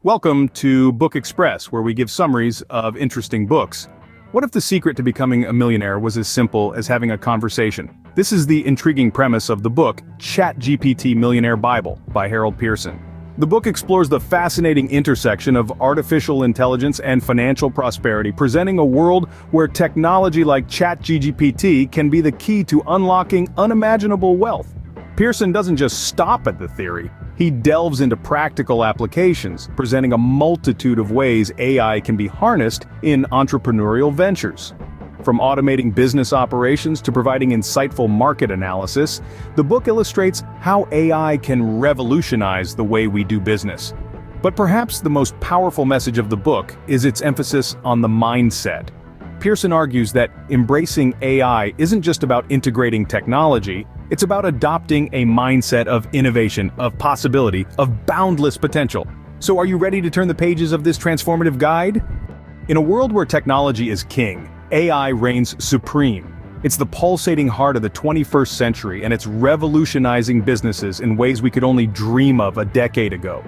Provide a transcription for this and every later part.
Welcome to Book Express, where we give summaries of interesting books. What if the secret to becoming a millionaire was as simple as having a conversation? This is the intriguing premise of the book CHATGPT Millionaire Bible by Harold Pearson. The book explores the fascinating intersection of artificial intelligence and financial prosperity, presenting a world where technology like ChatGPT can be the key to unlocking unimaginable wealth. Pearson doesn't just stop at the theory. He delves into practical applications, presenting a multitude of ways AI can be harnessed in entrepreneurial ventures. From automating business operations to providing insightful market analysis, the book illustrates how AI can revolutionize the way we do business. But perhaps the most powerful message of the book is its emphasis on the mindset. Pearson argues that embracing AI isn't just about integrating technology, it's about adopting a mindset of innovation, of possibility, of boundless potential. So are you ready to turn the pages of this transformative guide? In a world where technology is king, AI reigns supreme. It's the pulsating heart of the 21st century, and it's revolutionizing businesses in ways we could only dream of a decade ago.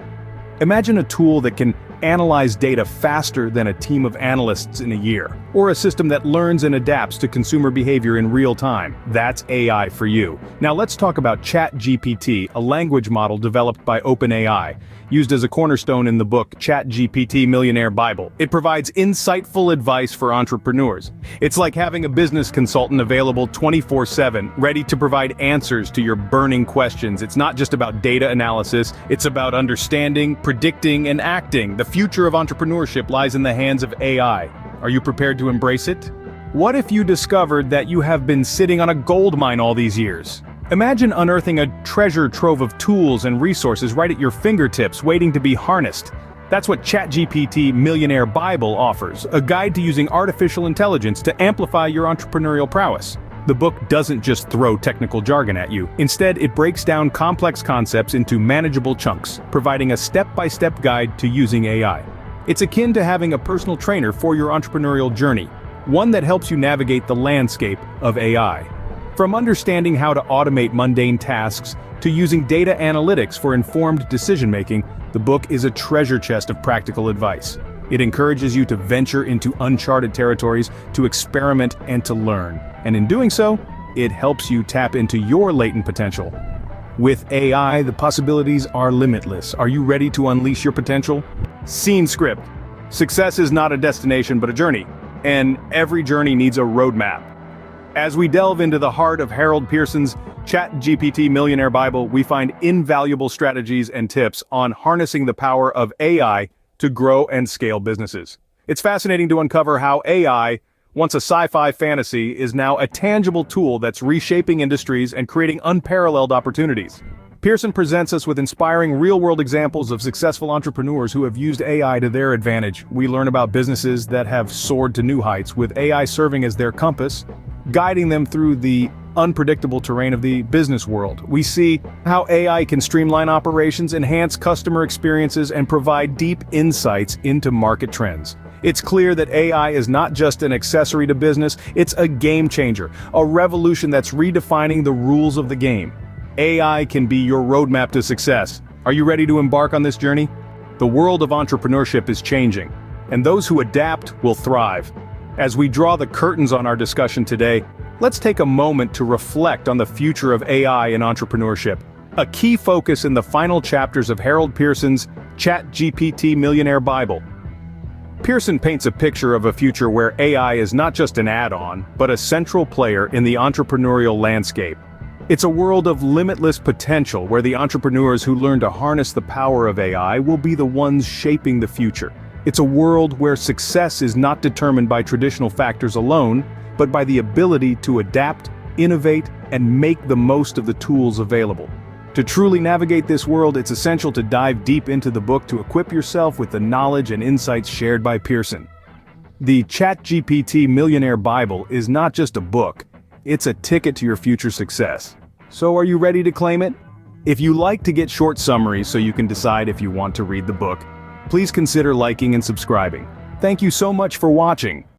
Imagine a tool that can analyze data faster than a team of analysts in a year, or a system that learns and adapts to consumer behavior in real time. That's AI for you. Now let's talk about ChatGPT, a language model developed by OpenAI, used as a cornerstone in the book ChatGPT Millionaire Bible. It provides insightful advice for entrepreneurs. It's like having a business consultant available 24/7, ready to provide answers to your burning questions. It's not just about data analysis, it's about understanding, predicting, and acting. The future of entrepreneurship lies in the hands of AI. Are you prepared to embrace it? What if you discovered that you have been sitting on a gold mine all these years? Imagine unearthing a treasure trove of tools and resources right at your fingertips, waiting to be harnessed. That's what ChatGPT Millionaire Bible offers, a guide to using artificial intelligence to amplify your entrepreneurial prowess. The book doesn't just throw technical jargon at you. Instead, it breaks down complex concepts into manageable chunks, providing a step-by-step guide to using AI. It's akin to having a personal trainer for your entrepreneurial journey, one that helps you navigate the landscape of AI. From understanding how to automate mundane tasks to using data analytics for informed decision-making, the book is a treasure chest of practical advice. It encourages you to venture into uncharted territories, to experiment and to learn. And in doing so, it helps you tap into your latent potential. With AI, the possibilities are limitless. Are you ready to unleash your potential? Scene script. Success is not a destination but a journey, and every journey needs a roadmap. As we delve into the heart of Harold Pearson's ChatGPT Millionaire Bible, we find invaluable strategies and tips on harnessing the power of AI to grow and scale businesses. It's fascinating to uncover how AI, once a sci-fi fantasy, is now a tangible tool that's reshaping industries and creating unparalleled opportunities. Pearson presents us with inspiring real-world examples of successful entrepreneurs who have used AI to their advantage. We learn about businesses that have soared to new heights, with AI serving as their compass, guiding them through the unpredictable terrain of the business world. We see how AI can streamline operations, enhance customer experiences, and provide deep insights into market trends. It's clear that AI is not just an accessory to business, it's a game changer, a revolution that's redefining the rules of the game. AI can be your roadmap to success. Are you ready to embark on this journey? The world of entrepreneurship is changing, and those who adapt will thrive. As we draw the curtains on our discussion today, let's take a moment to reflect on the future of AI in entrepreneurship. A key focus in the final chapters of Harold Pearson's ChatGPT Millionaire Bible. Pearson paints a picture of a future where AI is not just an add-on, but a central player in the entrepreneurial landscape. It's a world of limitless potential where the entrepreneurs who learn to harness the power of AI will be the ones shaping the future. It's a world where success is not determined by traditional factors alone, but by the ability to adapt, innovate, and make the most of the tools available. To truly navigate this world, it's essential to dive deep into the book to equip yourself with the knowledge and insights shared by Pearson. The ChatGPT Millionaire Bible is not just a book, it's a ticket to your future success. So are you ready to claim it? If you like to get short summaries so you can decide if you want to read the book, please consider liking and subscribing. Thank you so much for watching.